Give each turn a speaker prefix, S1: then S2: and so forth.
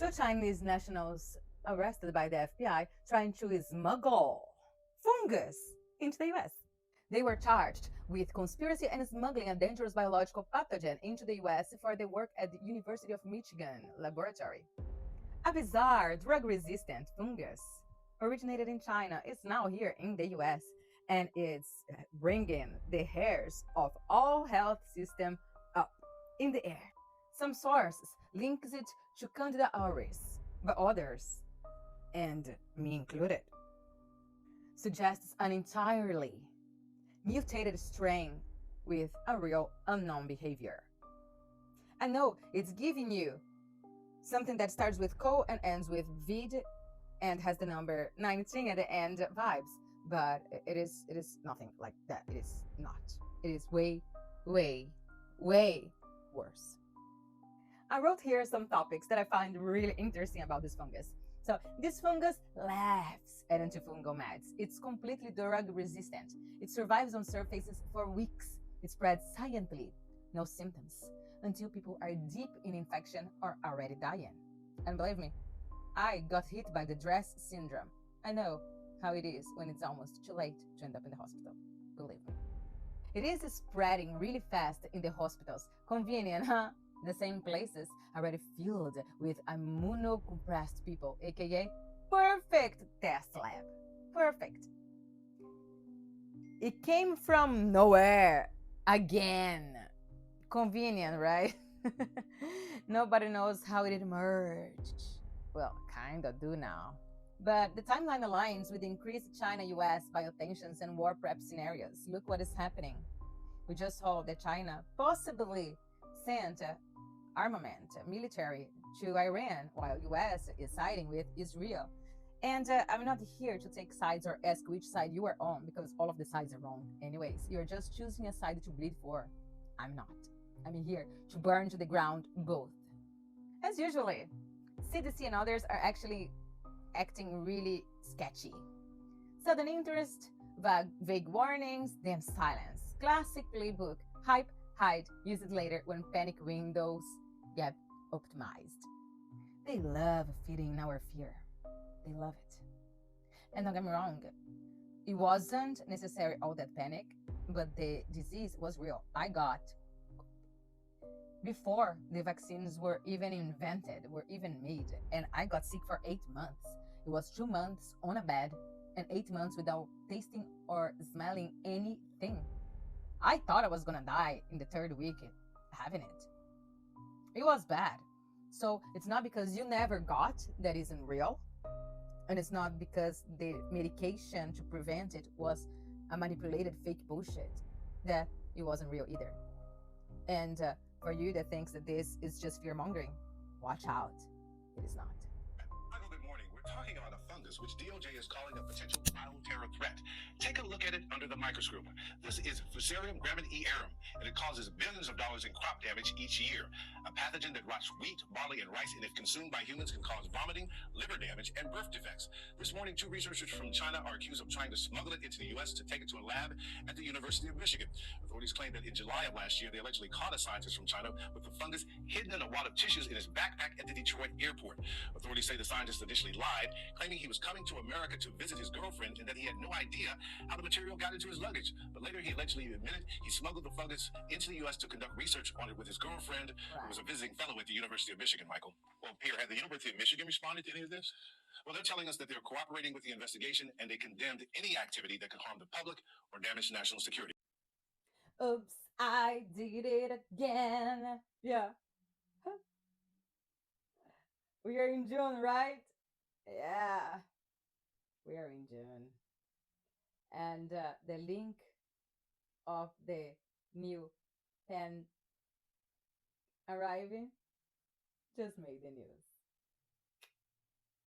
S1: Two Chinese nationals arrested by the FBI trying to smuggle fungus into the US. They were charged with conspiracy and smuggling a dangerous biological pathogen into the US for their work at the University of Michigan laboratory. A bizarre drug resistant fungus originated in China is now here in the US, and it's bringing the hairs of all health system up in the air. Some sources links it to Candida auris, but others, and me included, suggests an entirely mutated strain with a real unknown behavior. I know it's giving you something that starts with co and ends with vid and has the number 19 at the end vibes, but it is nothing like that. It is not. It is way, way, way worse. I wrote here some topics that I find really interesting about this fungus. So this fungus laughs at antifungal meds. It's completely drug resistant. It survives on surfaces for weeks. It spreads silently, no symptoms, until people are deep in infection or already dying. And believe me, I got hit by the DRESS syndrome. I know how it is when it's almost too late to end up in the hospital. Believe me. It is spreading really fast in the hospitals. Convenient, huh? The same places already filled with immunocompressed people, aka perfect test lab. Perfect. It came from nowhere again. Convenient, right? Nobody knows how it emerged. Well, kinda do now. But the timeline aligns with increased China US biotensions and war prep scenarios. Look what is happening. We just saw that China possibly sent armament, military to Iran, while US is siding with Israel. And I'm not here to take sides or ask which side you are on, because all of the sides are wrong. Anyways, you're just choosing a side to bleed for. I'm not. I'm here to burn to the ground both. As usually, CDC and others are actually acting really sketchy. Sudden interest, vague warnings, then silence. Classic playbook. Hype, hide, use it later when panic windows get optimized. They love feeding our fear. They love it. And don't get me wrong, it wasn't necessary all that panic, but the disease was real. I got before the vaccines were even invented, were even made, and I got sick for 8 months. It was 2 months on a bed and 8 months without tasting or smelling anything. I thought I was gonna die in the third week having it. It was bad. So it's not because you never got that isn't real, and it's not because the medication to prevent it was a manipulated fake bullshit that it wasn't real either. And for you that thinks that this is just fear mongering, watch out. It is not.
S2: Michael, good morning. We're talking about a fungus which DOJ is calling a potential bioterror threat. Take a look at it under the microscope. This is Fusarium graminearum, and it causes billions of dollars in crop damage each year. A pathogen that rots wheat, barley, and rice, and if consumed by humans, can cause vomiting, liver damage, and birth defects. This morning, two researchers from China are accused of trying to smuggle it into the U.S. to take it to a lab at the University of Michigan. Authorities claim that in July of last year, they allegedly caught a scientist from China with the fungus hidden in a wad of tissues in his backpack at the Detroit airport. Authorities say the scientist initially lied, claiming he was coming to America to visit his girlfriend and that he had no idea how the material got into his luggage. But later, he allegedly admitted he smuggled the fungus into the U.S. to conduct research on it with his girlfriend, who was a visiting fellow at the University of Michigan, Michael. Well, Pierre, had the University of Michigan responded to any of this? Well, they're telling us that they're cooperating with the investigation and they condemned any activity that could harm the public or damage national security.
S1: Oops, I did it again. Yeah. We are in June, right? Yeah, we are in June. And the link of the new pen arriving just made the news.